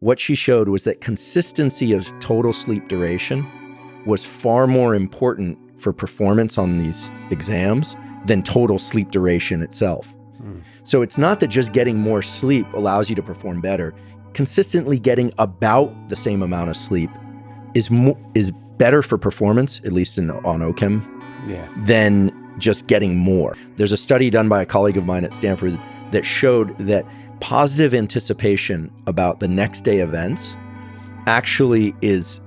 what she showed was that consistency of total sleep duration was far more important for performance on these exams than total sleep duration itself. So it's not that just getting more sleep allows you to perform better. Consistently getting about the same amount of sleep is better for performance, at least on OCHEM, than just getting more. There's a study done by a colleague of mine at Stanford that showed that positive anticipation about the next day events actually is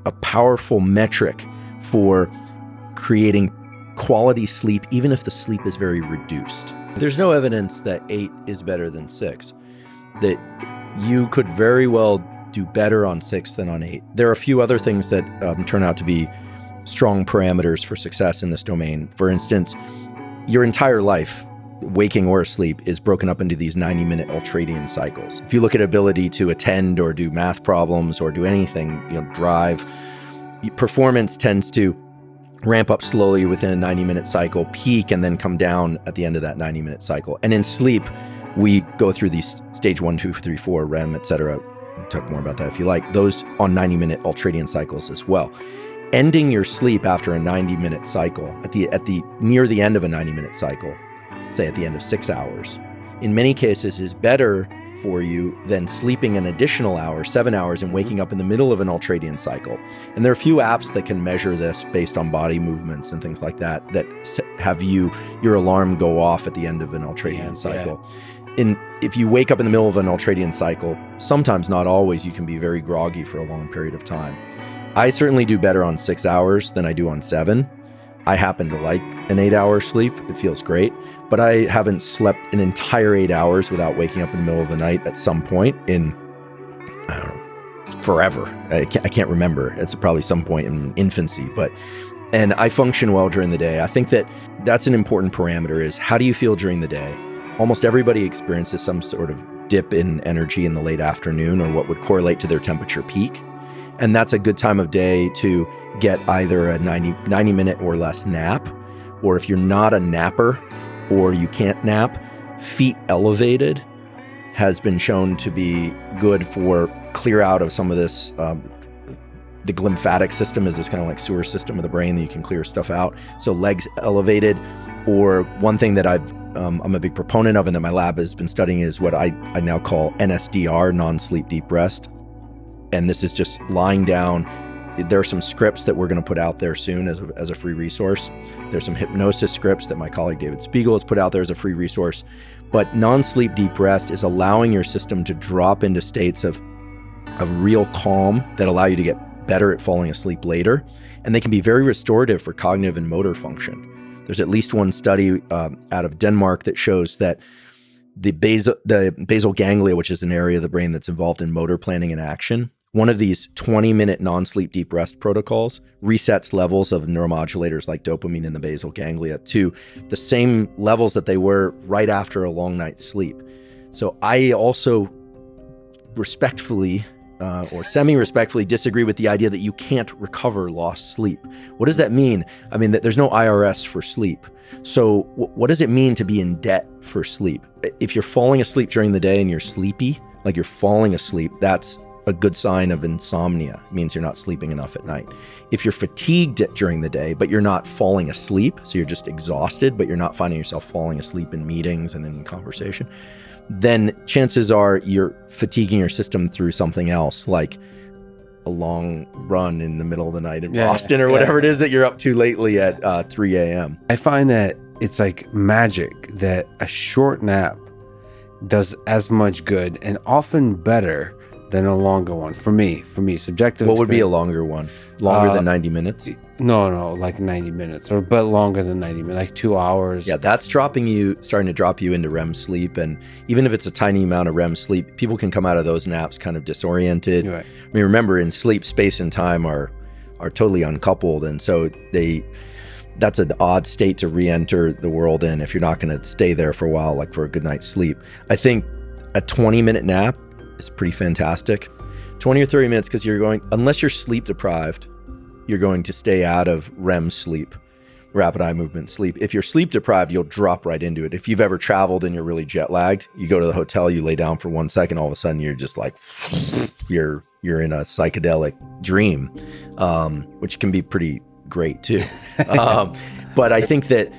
a powerful metric for creating quality sleep, even if the sleep is very reduced. There's no evidence that 8 is better than 6, that you could very well do better on 6 than on 8. There are a few other things that turn out to be strong parameters for success in this domain. For instance, your entire life, waking or asleep, is broken up into these 90-minute ultradian cycles. If you look at ability to attend or do math problems or do anything, drive, performance tends to ramp up slowly within a 90-minute cycle, peak, and then come down at the end of that 90-minute cycle. And in sleep, we go through these stage 1, 2, 3, 4, REM, et cetera. We'll talk more about that if you like. Those on 90-minute ultradian cycles as well. Ending your sleep after a 90-minute cycle, near the end of a 90-minute cycle, say at the end of 6 hours, in many cases is better for you than sleeping an additional hour, 7 hours, and waking up in the middle of an ultradian cycle. And there are a few apps that can measure this based on body movements and things like that have your alarm go off at the end of an ultradian cycle. If you wake up in the middle of an ultradian cycle, sometimes, not always, you can be very groggy for a long period of time. I certainly do better on 6 hours than I do on 7. I happen to like an 8-hour sleep. It feels great, but I haven't slept an entire 8 hours without waking up in the middle of the night at some point in, I don't know, forever. I can't remember. It's probably some point in infancy, and I function well during the day. I think that's an important parameter, is how do you feel during the day? Almost everybody experiences some sort of dip in energy in the late afternoon, or what would correlate to their temperature peak. And that's a good time of day to get either a 90-minute or less nap, or if you're not a napper or you can't nap, feet elevated has been shown to be good for clear out of some of this. The glymphatic system is this kind of like sewer system of the brain that you can clear stuff out. So legs elevated, or one thing that I'm a big proponent of and that my lab has been studying is what I now call NSDR, non-sleep deep rest. And this is just lying down. There are some scripts that we're going to put out there soon as a free resource. There's some hypnosis scripts that my colleague David Spiegel has put out there as a free resource. But non-sleep deep rest is allowing your system to drop into states of real calm that allow you to get better at falling asleep later. And they can be very restorative for cognitive and motor function. There's at least one study out of Denmark that shows that the basal ganglia, which is an area of the brain that's involved in motor planning and action, one of these 20-minute non-sleep deep rest protocols resets levels of neuromodulators like dopamine in the basal ganglia to the same levels that they were right after a long night's sleep. So I also respectfully or semi-respectfully disagree with the idea that you can't recover lost sleep. What does that mean? I mean, that there's no IRS for sleep. So what does it mean to be in debt for sleep? If you're falling asleep during the day and you're sleepy, like you're falling asleep, that's a good sign of insomnia. It means you're not sleeping enough at night. If you're fatigued during the day, but you're not falling asleep, so you're just exhausted, but you're not finding yourself falling asleep in meetings and in conversation, then chances are you're fatiguing your system through something else, like a long run in the middle of the night in Boston or whatever it is that you're up to lately at 3 a.m. I find that it's like magic that a short nap does as much good and often better than a longer one. For me, subjective. What would be a longer one? Longer than 90 minutes? No, like 90 minutes, but longer than 90 minutes, like 2 hours. Yeah, that's starting to drop you into REM sleep. And even if it's a tiny amount of REM sleep, people can come out of those naps kind of disoriented. Right. I mean, remember, in sleep, space and time are totally uncoupled. And so that's an odd state to re-enter the world in if you're not going to stay there for a while, like for a good night's sleep. I think a 20-minute nap is pretty fantastic. 20 or 30 minutes, because unless you're sleep deprived, you're going to stay out of REM sleep rapid eye movement sleep. If you're sleep deprived, you'll drop right into it. If you've ever traveled and you're really jet lagged, you go to the hotel, you lay down for 1 second, all of a sudden you're just like, you're in a psychedelic dream, which can be pretty great too. But I think that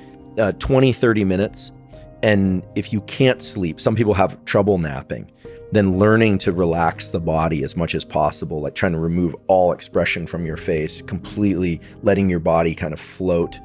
20, 30 minutes, and if you can't sleep, some people have trouble napping, then learning to relax the body as much as possible, like trying to remove all expression from your face, completely letting your body kind of float